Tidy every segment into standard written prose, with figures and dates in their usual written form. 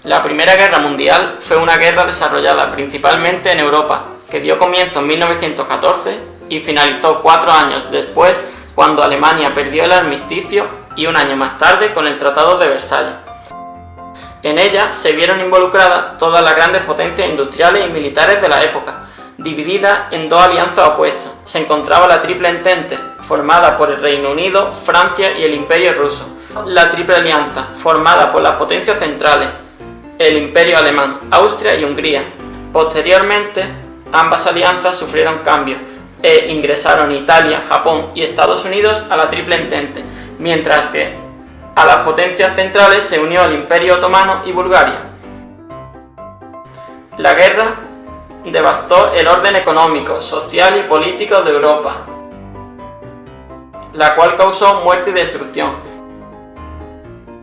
La Primera Guerra Mundial fue una guerra desarrollada principalmente en Europa, que dio comienzo en 1914 y finalizó 4 años después, cuando Alemania perdió el armisticio, y un año más tarde con el Tratado de Versalles. En ella se vieron involucradas todas las grandes potencias industriales y militares de la época, dividida en 2 alianzas opuestas. Se encontraba la Triple Entente, formada por el Reino Unido, Francia y el Imperio ruso. La Triple Alianza, formada por las potencias centrales, el Imperio alemán, Austria y Hungría. Posteriormente, ambas alianzas sufrieron cambios e ingresaron Italia, Japón y Estados Unidos a la Triple Entente, mientras que a las potencias centrales se unió el Imperio otomano y Bulgaria. La guerra devastó el orden económico, social y político de Europa, la cual causó muerte y destrucción,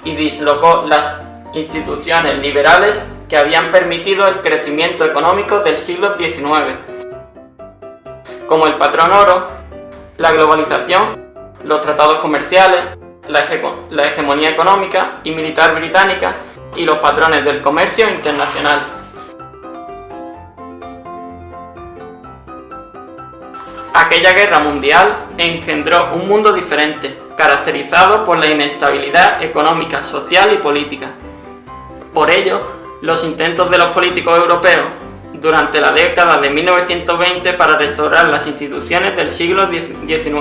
y dislocó las instituciones liberales que habían permitido el crecimiento económico del siglo XIX, como el patrón oro, la globalización, los tratados comerciales, la hegemonía económica y militar británica y los patrones del comercio internacional. Aquella guerra mundial engendró un mundo diferente, caracterizado por la inestabilidad económica, social y política. Por ello, los intentos de los políticos europeos durante la década de 1920 para restaurar las instituciones del siglo XIX,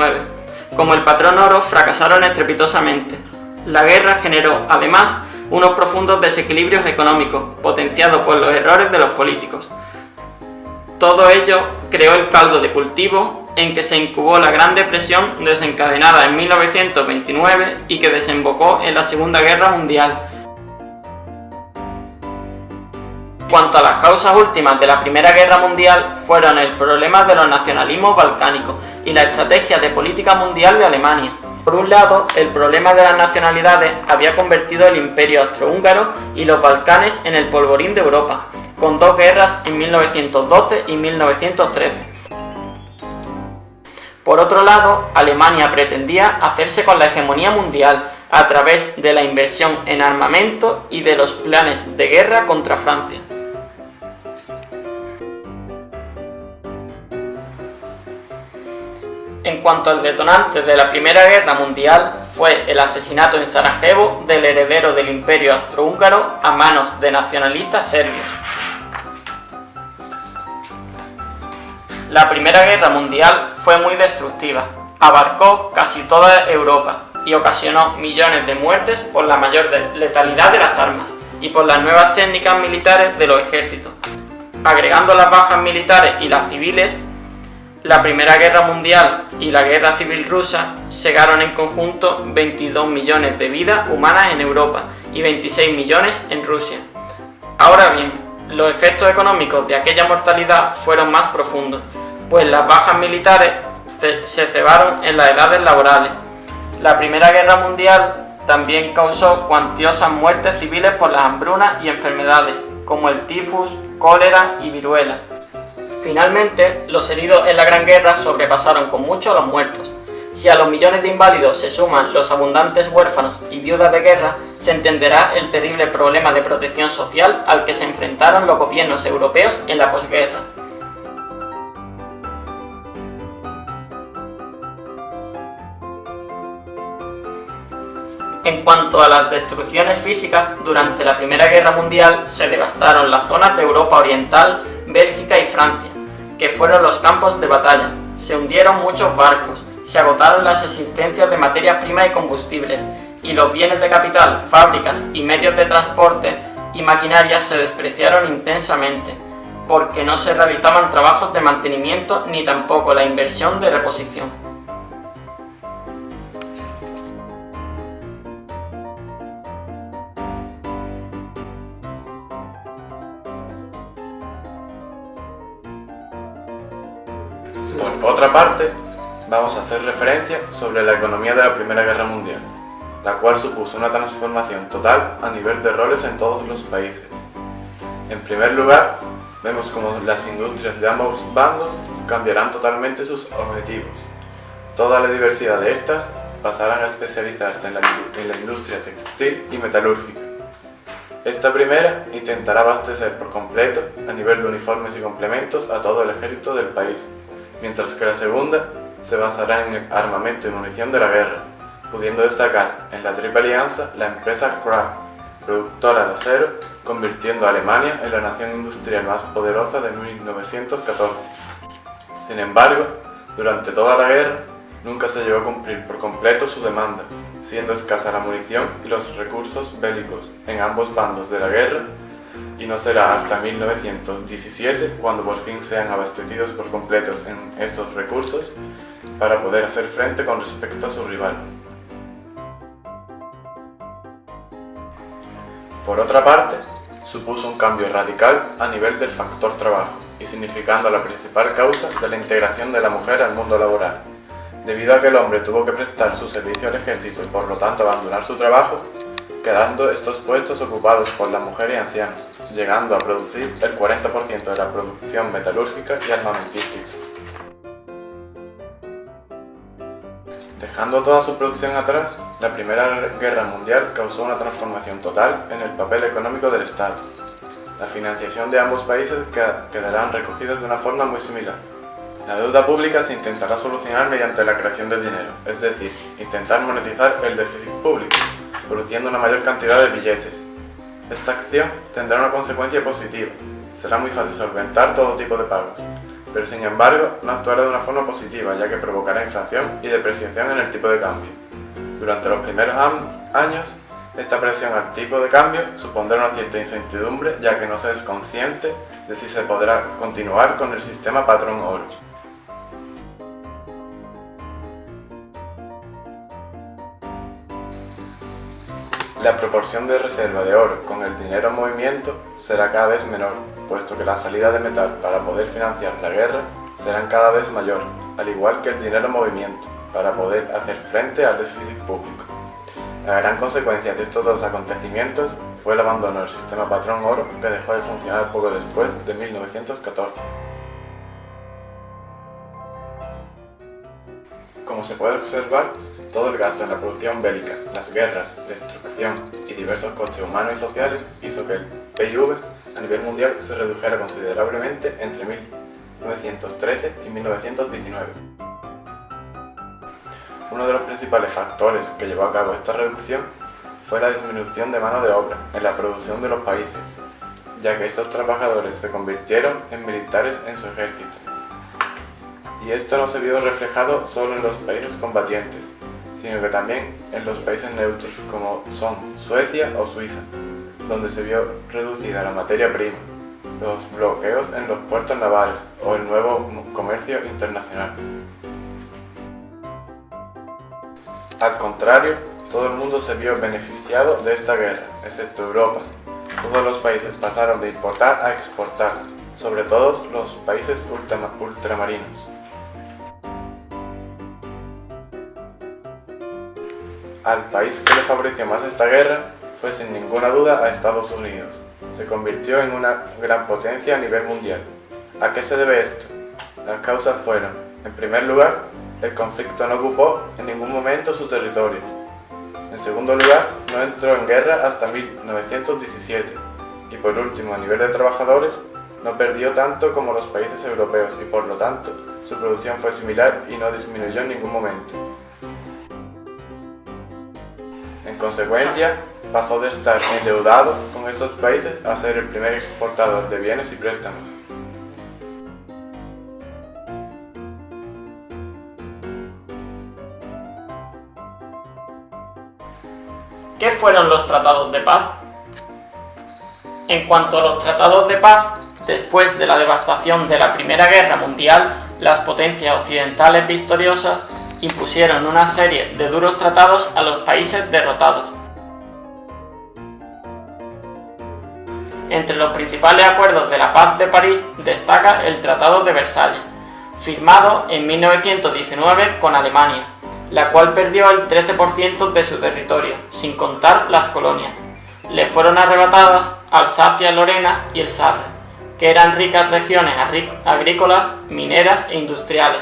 como el patrón oro, fracasaron estrepitosamente. La guerra generó, además, unos profundos desequilibrios económicos, potenciados por los errores de los políticos. Todo ello creó el caldo de cultivo en que se incubó la Gran Depresión, desencadenada en 1929 y que desembocó en la Segunda Guerra Mundial. En cuanto a las causas últimas de la Primera Guerra Mundial, fueron el problema de los nacionalismos balcánicos y la estrategia de política mundial de Alemania. Por un lado, el problema de las nacionalidades había convertido el Imperio austrohúngaro y los Balcanes en el polvorín de Europa, con 2 guerras en 1912 y 1913. Por otro lado, Alemania pretendía hacerse con la hegemonía mundial a través de la inversión en armamento y de los planes de guerra contra Francia. En cuanto al detonante de la Primera Guerra Mundial, fue el asesinato en Sarajevo del heredero del Imperio austrohúngaro a manos de nacionalistas serbios. La Primera Guerra Mundial fue muy destructiva, abarcó casi toda Europa y ocasionó millones de muertes por la mayor letalidad de las armas y por las nuevas técnicas militares de los ejércitos. Agregando las bajas militares y las civiles, la Primera Guerra Mundial y la Guerra Civil Rusa cegaron en conjunto 22 millones de vidas humanas en Europa y 26 millones en Rusia. Ahora bien, los efectos económicos de aquella mortalidad fueron más profundos, pues las bajas militares se cebaron en las edades laborales. La Primera Guerra Mundial también causó cuantiosas muertes civiles por las hambrunas y enfermedades, como el tifus, cólera y viruela. Finalmente, los heridos en la Gran Guerra sobrepasaron con mucho a los muertos. Si a los millones de inválidos se suman los abundantes huérfanos y viudas de guerra, se entenderá el terrible problema de protección social al que se enfrentaron los gobiernos europeos en la posguerra. En cuanto a las destrucciones físicas, durante la Primera Guerra Mundial se devastaron las zonas de Europa Oriental, Bélgica y Francia, que fueron los campos de batalla. Se hundieron muchos barcos, se agotaron las existencias de materias primas y combustibles, y los bienes de capital, fábricas y medios de transporte y maquinarias se despreciaron intensamente, porque no se realizaban trabajos de mantenimiento ni tampoco la inversión de reposición. Por otra parte, vamos a hacer referencia sobre la economía de la Primera Guerra Mundial, la cual supuso una transformación total a nivel de roles en todos los países. En primer lugar, vemos cómo las industrias de ambos bandos cambiarán totalmente sus objetivos. Toda la diversidad de estas pasarán a especializarse en la industria textil y metalúrgica. Esta primera intentará abastecer por completo, a nivel de uniformes y complementos, a todo el ejército del país, mientras que la segunda se basará en el armamento y munición de la guerra, pudiendo destacar en la Triple Alianza la empresa Krupp, productora de acero, convirtiendo a Alemania en la nación industrial más poderosa de 1914. Sin embargo, durante toda la guerra, nunca se llegó a cumplir por completo su demanda, siendo escasa la munición y los recursos bélicos en ambos bandos de la guerra, y no será hasta 1917 cuando por fin sean abastecidos por completos en estos recursos para poder hacer frente con respecto a su rival. Por otra parte, supuso un cambio radical a nivel del factor trabajo y significando la principal causa de la integración de la mujer al mundo laboral. Debido a que el hombre tuvo que prestar su servicio al ejército y por lo tanto abandonar su trabajo, quedando estos puestos ocupados por las mujeres y ancianos, llegando a producir el 40% de la producción metalúrgica y armamentística. Dejando toda su producción atrás, la Primera Guerra Mundial causó una transformación total en el papel económico del Estado. La financiación de ambos países quedarán recogidas de una forma muy similar. La deuda pública se intentará solucionar mediante la creación del dinero, es decir, intentar monetizar el déficit público, produciendo una mayor cantidad de billetes. Esta acción tendrá una consecuencia positiva, será muy fácil solventar todo tipo de pagos, pero sin embargo no actuará de una forma positiva ya que provocará inflación y depreciación en el tipo de cambio. Durante los primeros años, esta presión al tipo de cambio supondrá una cierta incertidumbre ya que no se es consciente de si se podrá continuar con el sistema patrón oro. La proporción de reserva de oro con el dinero en movimiento será cada vez menor, puesto que la salida de metal para poder financiar la guerra serán cada vez mayor, al igual que el dinero en movimiento, para poder hacer frente al déficit público. La gran consecuencia de estos dos acontecimientos fue el abandono del sistema patrón oro, que dejó de funcionar poco después de 1914. Como se puede observar, todo el gasto en la producción bélica, las guerras, destrucción y diversos costes humanos y sociales hizo que el PIB a nivel mundial se redujera considerablemente entre 1913 y 1919. Uno de los principales factores que llevó a cabo esta reducción fue la disminución de mano de obra en la producción de los países, ya que estos trabajadores se convirtieron en militares en su ejército. Y esto no se vio reflejado solo en los países combatientes, sino que también en los países neutros, como son Suecia o Suiza, donde se vio reducida la materia prima, los bloqueos en los puertos navales o el nuevo comercio internacional. Al contrario, todo el mundo se vio beneficiado de esta guerra, excepto Europa. Todos los países pasaron de importar a exportar, sobre todo los países ultramarinos. Al país que le favoreció más esta guerra fue sin ninguna duda a Estados Unidos. Se convirtió en una gran potencia a nivel mundial. ¿A qué se debe esto? Las causas fueron, en primer lugar, el conflicto no ocupó en ningún momento su territorio. En segundo lugar, no entró en guerra hasta 1917. Y por último, a nivel de trabajadores, no perdió tanto como los países europeos y por lo tanto, su producción fue similar y no disminuyó en ningún momento. En consecuencia, pasó de estar endeudado con esos países a ser el primer exportador de bienes y préstamos. ¿Qué fueron los tratados de paz? En cuanto a los tratados de paz, después de la devastación de la Primera Guerra Mundial, las potencias occidentales victoriosas impusieron una serie de duros tratados a los países derrotados. Entre los principales acuerdos de la Paz de París destaca el Tratado de Versalles, firmado en 1919 con Alemania, la cual perdió el 13% de su territorio, sin contar las colonias. Le fueron arrebatadas Alsacia-Lorena y el Sarre, que eran ricas regiones agrícolas, mineras e industriales,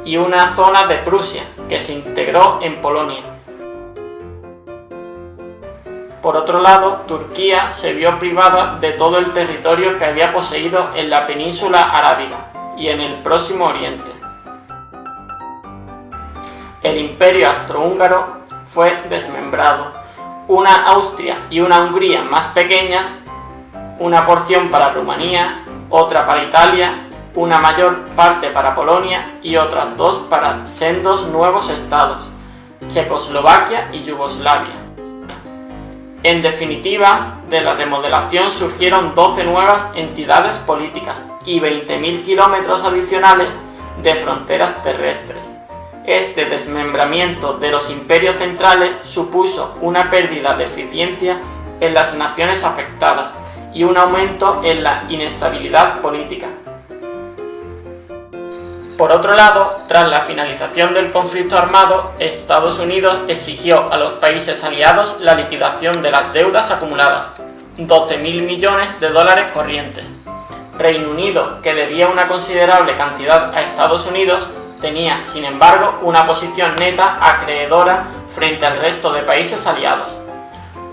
y una zona de Prusia, que se integró en Polonia. Por otro lado, Turquía se vio privada de todo el territorio que había poseído en la península arábiga y en el Próximo Oriente. El imperio austrohúngaro fue desmembrado. Una Austria y una Hungría más pequeñas, una porción para Rumanía, otra para Italia, una mayor parte para Polonia y otras dos para sendos nuevos estados, Checoslovaquia y Yugoslavia. En definitiva, de la remodelación surgieron 12 nuevas entidades políticas y 20.000 kilómetros adicionales de fronteras terrestres. Este desmembramiento de los imperios centrales supuso una pérdida de eficiencia en las naciones afectadas y un aumento en la inestabilidad política. Por otro lado, tras la finalización del conflicto armado, Estados Unidos exigió a los países aliados la liquidación de las deudas acumuladas, 12.000 millones de dólares corrientes. Reino Unido, que debía una considerable cantidad a Estados Unidos, tenía, sin embargo, una posición neta acreedora frente al resto de países aliados.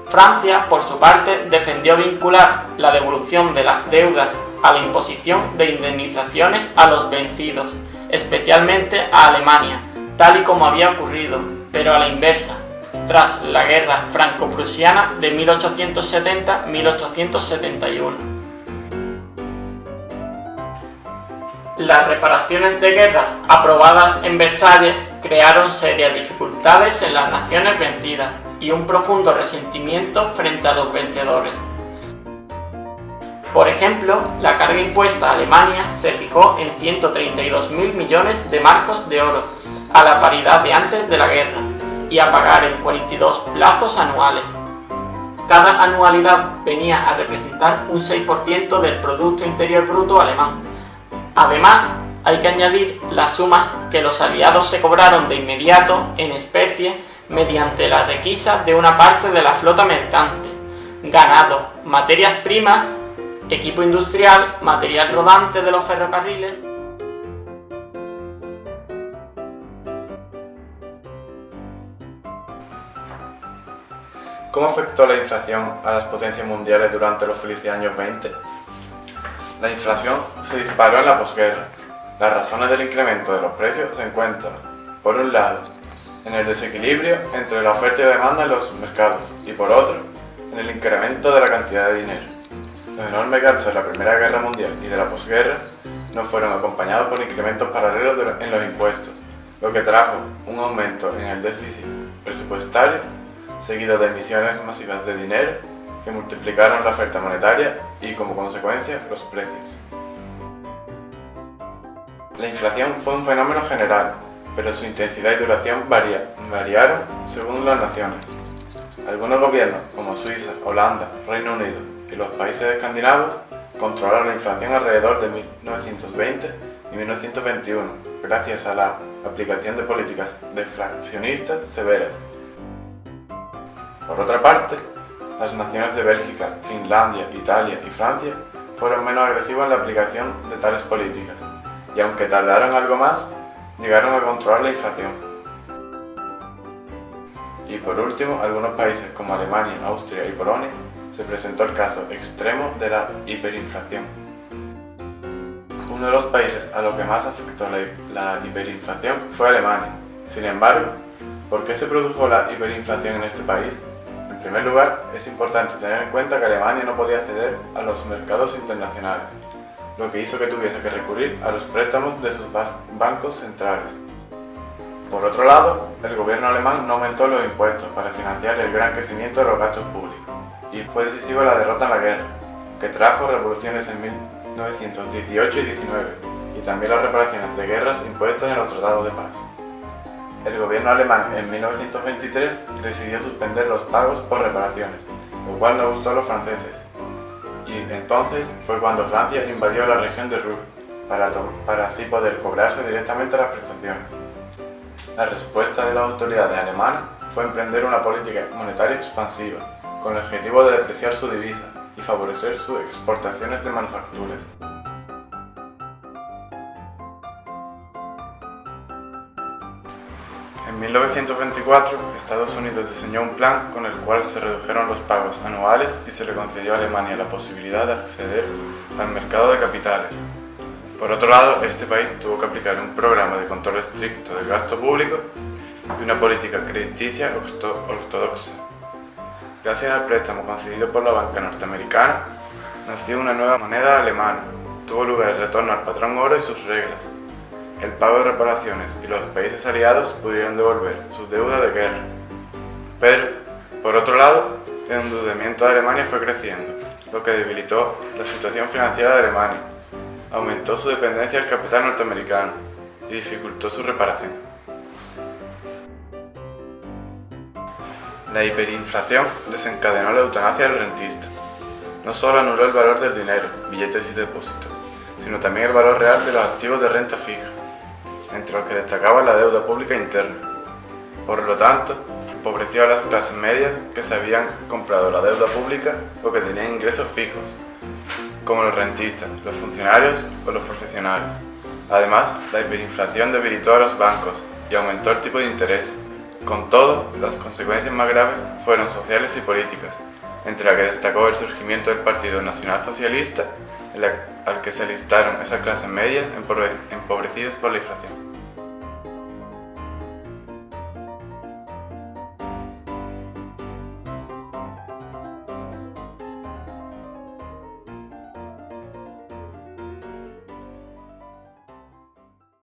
Francia, por su parte, defendió vincular la devolución de las deudas a la imposición de indemnizaciones a los vencidos, especialmente a Alemania, tal y como había ocurrido, pero a la inversa, tras la guerra franco-prusiana de 1870-1871. Las reparaciones de guerras aprobadas en Versalles crearon serias dificultades en las naciones vencidas y un profundo resentimiento frente a los vencedores. Por ejemplo, la carga impuesta a Alemania se fijó en 132.000 millones de marcos de oro, a la paridad de antes de la guerra, y a pagar en 42 plazos anuales. Cada anualidad venía a representar un 6% del Producto Interior Bruto alemán. Además, hay que añadir las sumas que los aliados se cobraron de inmediato en especie mediante la requisa de una parte de la flota mercante, ganado, materias primas, equipo industrial, material rodante de los ferrocarriles. ¿Cómo afectó la inflación a las potencias mundiales durante los felices años 20? La inflación se disparó en la posguerra. Las razones del incremento de los precios se encuentran, por un lado, en el desequilibrio entre la oferta y la demanda en los mercados y, por otro, en el incremento de la cantidad de dinero. Los enormes gastos de la Primera Guerra Mundial y de la posguerra no fueron acompañados por incrementos paralelos en los impuestos, lo que trajo un aumento en el déficit presupuestario, seguido de emisiones masivas de dinero que multiplicaron la oferta monetaria y, como consecuencia, los precios. La inflación fue un fenómeno general, pero su intensidad y duración variaron según las naciones. Algunos gobiernos, como Suiza, Holanda, Reino Unido y los países escandinavos, controlaron la inflación alrededor de 1920 y 1921, gracias a la aplicación de políticas deflacionistas severas. Por otra parte, las naciones de Bélgica, Finlandia, Italia y Francia fueron menos agresivas en la aplicación de tales políticas, y aunque tardaron algo más, llegaron a controlar la inflación. Y por último, algunos países como Alemania, Austria y Polonia, se presentó el caso extremo de la hiperinflación. Uno de los países a los que más afectó la hiperinflación fue Alemania. Sin embargo, ¿por qué se produjo la hiperinflación en este país? En primer lugar, es importante tener en cuenta que Alemania no podía acceder a los mercados internacionales, lo que hizo que tuviese que recurrir a los préstamos de sus bancos centrales. Por otro lado, el gobierno alemán no aumentó los impuestos para financiar el gran crecimiento de los gastos públicos, y fue decisiva la derrota en la guerra, que trajo revoluciones en 1918 y 19, y también las reparaciones de guerras impuestas en los tratados de paz. El gobierno alemán en 1923 decidió suspender los pagos por reparaciones, lo cual no gustó a los franceses. Y entonces fue cuando Francia invadió la región de Ruhr, para así poder cobrarse directamente las prestaciones. La respuesta de las autoridades alemanas fue emprender una política monetaria expansiva, con el objetivo de depreciar su divisa y favorecer sus exportaciones de manufacturas. En 1924, Estados Unidos diseñó un plan con el cual se redujeron los pagos anuales y se le concedió a Alemania la posibilidad de acceder al mercado de capitales. Por otro lado, este país tuvo que aplicar un programa de control estricto del gasto público y una política crediticia ortodoxa. Gracias al préstamo concedido por la banca norteamericana, nació una nueva moneda alemana. Tuvo lugar el retorno al patrón oro y sus reglas, el pago de reparaciones, y los países aliados pudieron devolver su deuda de guerra. Pero, por otro lado, el endeudamiento de Alemania fue creciendo, lo que debilitó la situación financiera de Alemania, aumentó su dependencia del capital norteamericano y dificultó su reparación. La hiperinflación desencadenó la eutanasia del rentista. No solo anuló el valor del dinero, billetes y depósitos, sino también el valor real de los activos de renta fija, entre los que destacaba la deuda pública interna. Por lo tanto, empobreció a las clases medias que se habían comprado la deuda pública o que tenían ingresos fijos, como los rentistas, los funcionarios o los profesionales. Además, la hiperinflación debilitó a los bancos y aumentó el tipo de interés. Con todo, las consecuencias más graves fueron sociales y políticas, entre las que destacó el surgimiento del Partido Nacional Socialista, al que se alistaron esas clases medias empobrecidas por la inflación.